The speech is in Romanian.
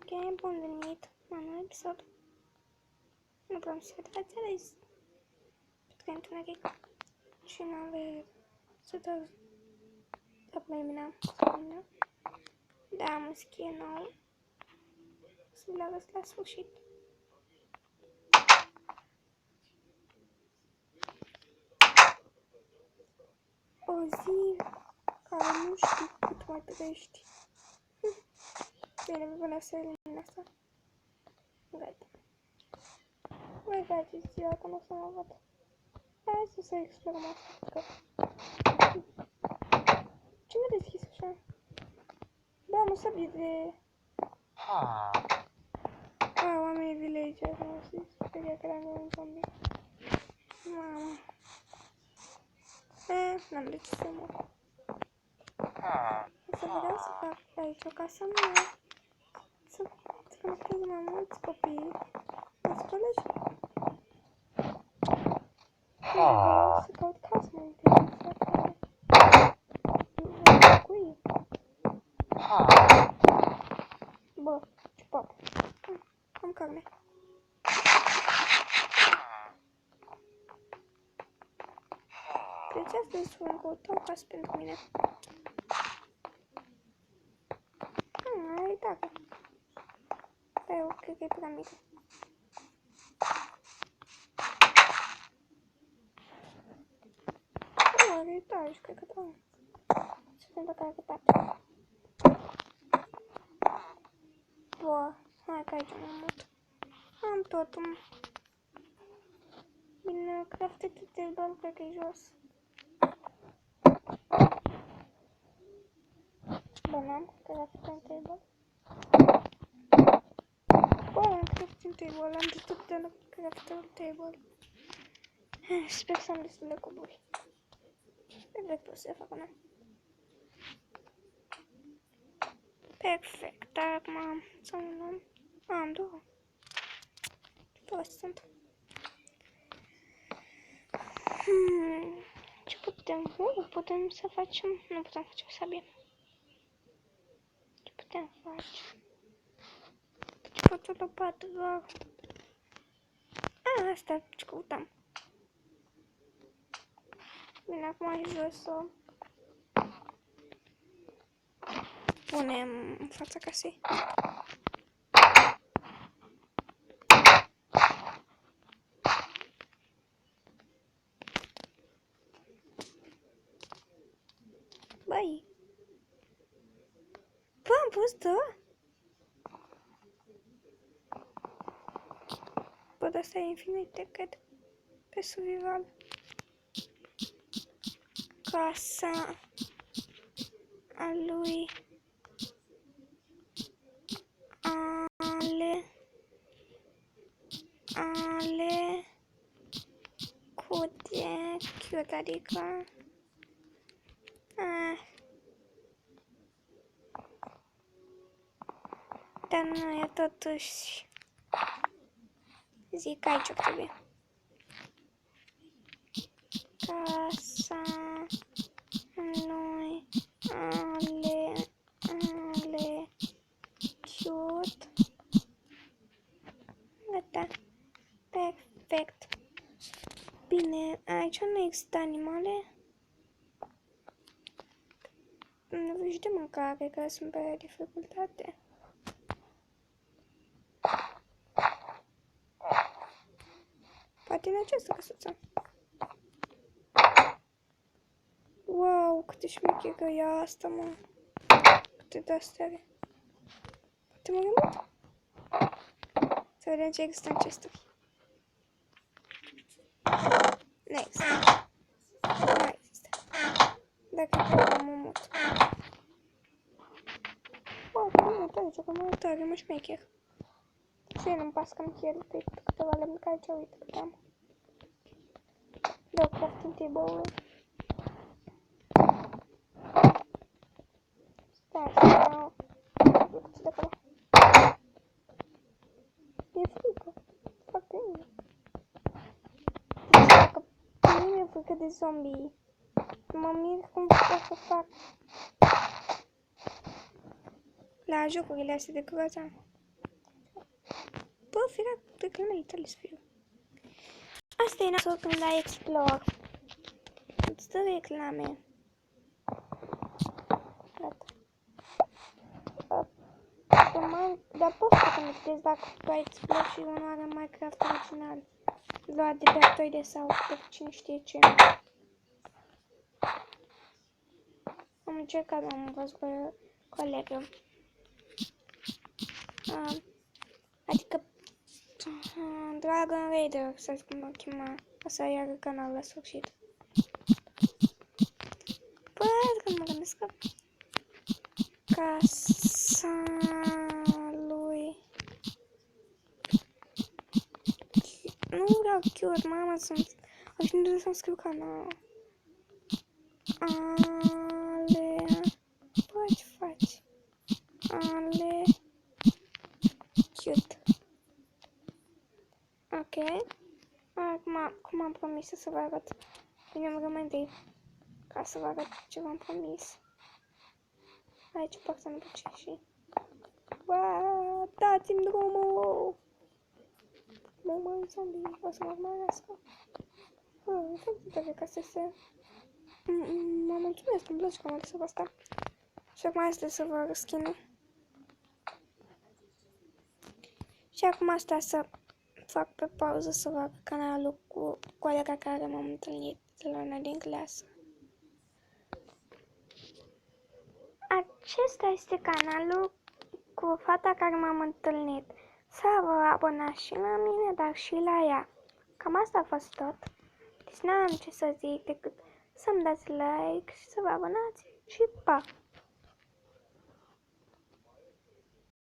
Ok, bun venit la un nou episod. Nu vreau să văd, ați ales. Pentru că e întuneric și nu are să dau elimina. Da, am un skin nou. Să vi-l arăt la sfârșit. O zi care nu știu cât mai trăiești. Bine, vreau să elimin asta. Gata. Voi faceți ziua că nu o să mă văd. Hai să explorăm asta. Ce mi-a deschis așa? Da, nu sabie de... oamenii villager, nu știu, speria că era un zombie. Mamă. N-am de ce să mor. O să vreau să fac aici o casă mea. Să conectez mai mulți copii. Mulți colegi. Vreau să caut casă mai întâi. Cui? Bă, ce pot. Am carne. Deci asta este un căutau casă pentru mine. Ai dacă. Da, eu cred că e prea mică. Are etaj, cred că da. Să vedem dacă are etaj. Bă, hai că aici mai mult. Am totul. Bine, crafted table, cred că e jos. Bă, n-am crafted table. Bă, am crafted table, am de tot de la crafted table. Sper să am destul de cuburi. Cred că o să fac una. Perfect, acum să nu am două. Două sunt. Ce putem? Putem să facem? Nu putem face o sabie. Ce putem face? Ce pot o lopată doar? Asta ce căutam. Bine, acum jos-o punem în fața casei. Băi! Bă, am pus două? Bă, dar asta e infinite, cred. Pe survival. Casa a lui Ale cu de cute, adică dar nu e totuși zic aici trebuie casa lui Ale cute. Gata. Perfect. Bine, aici nu există animale. Nu văd și de mâncare, că sunt pe dificultate. Poate în această căsuță. Wow, câte șmecheră e asta, mă. Câte de-astea are. Poate mă gândesc. Să vedem ce există în acesta. Nu există. Nu există. Dacă am un mut. Wow, că nu uite aici, că mă uit tare, mă șmecher. Și nu-mi pas că-mi cheltuit câteva lemne, că aici uite cât am. Dau crafting table-ul. Stai, să iau producții de acolo. E frică. Foarte bine. Deci dacă nu mi-e frică de zombie, mă mir cum pot să fac la jocurile astea de groază. firea reclamele tale să fiu. Asta e nasol când la Explore. Îți dă reclame. Gata. Dar poți să conectezi dacă tu ai Explore și unul are Minecraft original. Luat de pe Aptoide sau pe cine știe ce. Am încercat, am văzut pe colegă. Adică Dragon Raider, să-ți cum o chema. O să iară canal la sfârșit. Păi, că mă gândesc că casa lui... Nu vreau cute, mama, sunt... Aș nu să-mi scriu canal. Ale... Bă, ce faci? Ale... Cute. Ok. Acum, cum am promis să vă arăt. Bine, am rămân întâi ca să vă arăt ce v-am promis. Aici pot să nu duce și... Wow, dați-mi drumul! Mă, zombie, o să mă urmărească. Foarte ca să se... Mă mulțumesc, îmi place că am ales asta. Și acum este să vă arăt skin-ul. Și acum asta să fac pe pauză să vă arăt canalul cu colega care m-am întâlnit de la noi din clasă. Acesta este canalul cu fata care m-am întâlnit. Să vă abonați și la mine, dar și la ea. Cam asta a fost tot. Deci n-am ce să zic decât să-mi dați like și să vă abonați și pa!